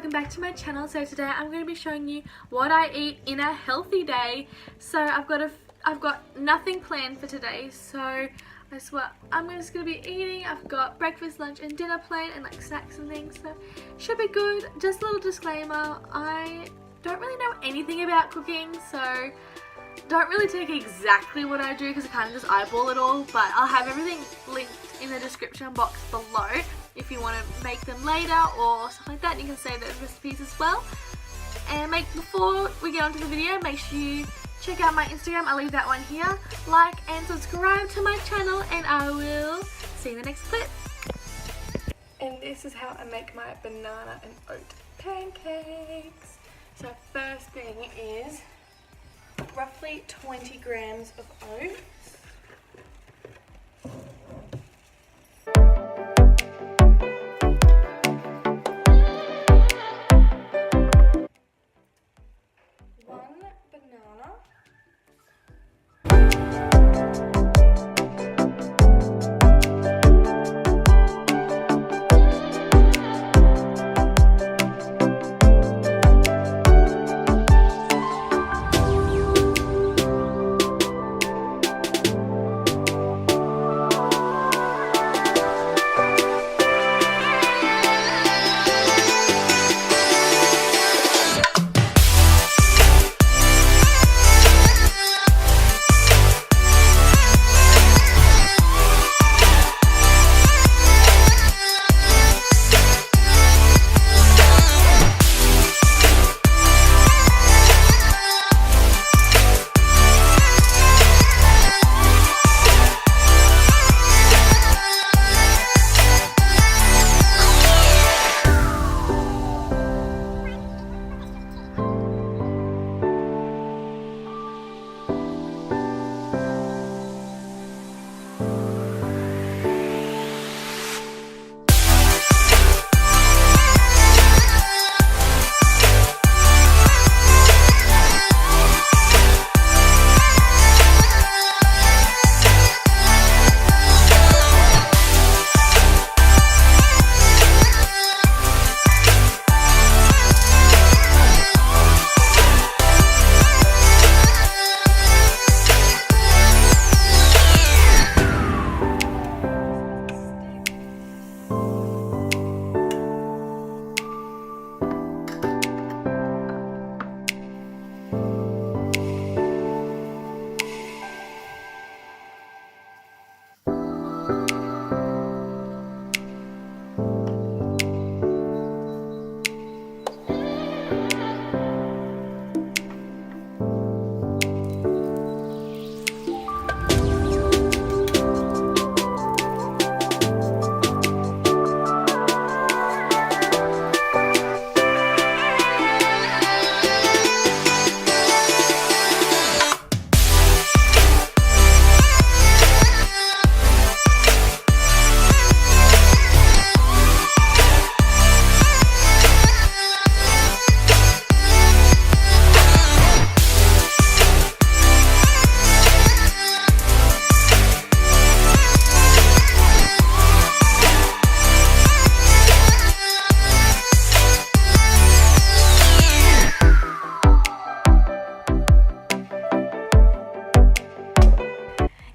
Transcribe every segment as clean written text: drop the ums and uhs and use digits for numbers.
welcome back to my channel. So today I'm going to be showing you what I eat in a healthy day. So I've got nothing planned for today, so that's what I'm just going to be eating. I've got breakfast, lunch and dinner planned and like snacks and things, so should be good. Just a little disclaimer, I don't really know anything about cooking, so don't really take exactly what I do because I kind of just eyeball it all, but I'll have everything linked in the description box below if you want to make them later or stuff like that. You can save those recipes as well. And before we get on to the video, make sure you check out my Instagram. I'll leave that one here. Like and subscribe to my channel, and I will see you in the next clip. And this is how I make my banana and oat pancakes. So first thing is roughly 20 grams of oats.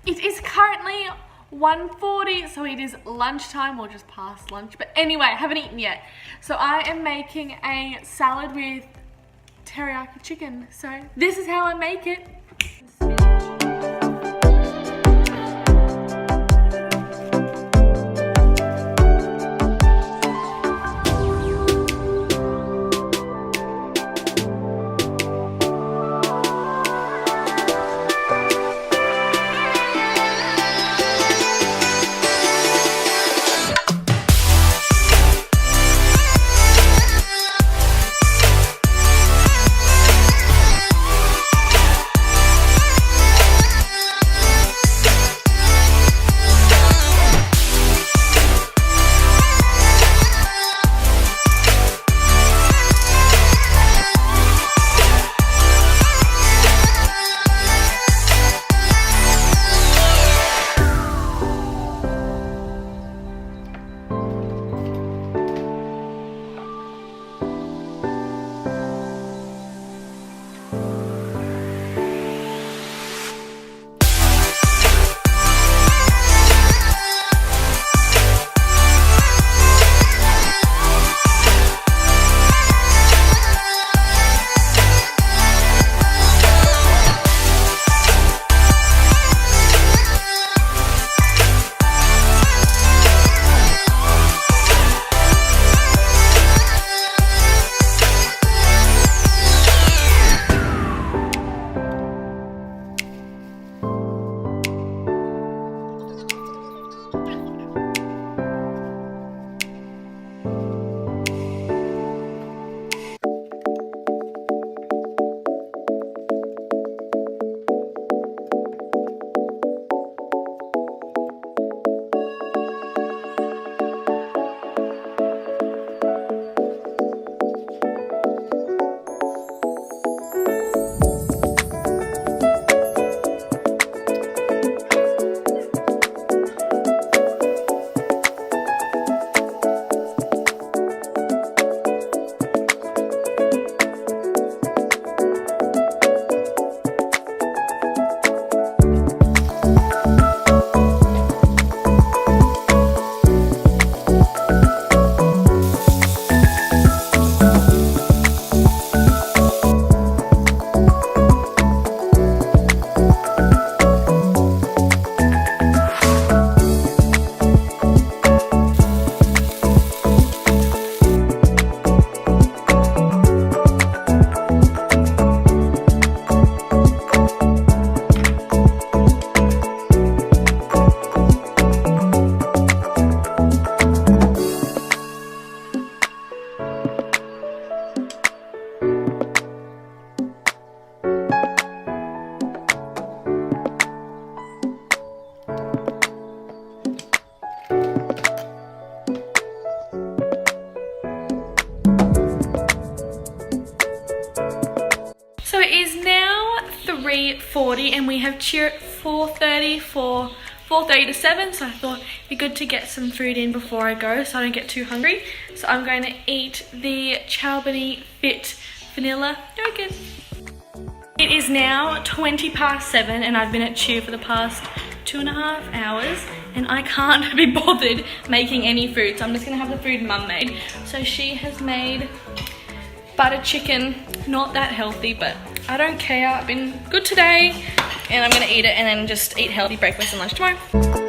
It is currently 1:40, so it is lunchtime, or just past lunch. But anyway, I haven't eaten yet. So I am making a salad with teriyaki chicken. So this is how I make it. 8:40 and we have cheer at 4:30 for 4:30 to 7, so I thought it'd be good to get some food in before I go so I don't get too hungry. So I'm going to eat the Chobani Fit Vanilla Yogurt. It is now 20 past 7 and I've been at cheer for the past 2.5 hours and I can't be bothered making any food, so I'm just gonna have the food Mum made. So she has made butter chicken, not that healthy, but I don't care. I've been good today and I'm gonna eat it and then just eat healthy breakfast and lunch tomorrow.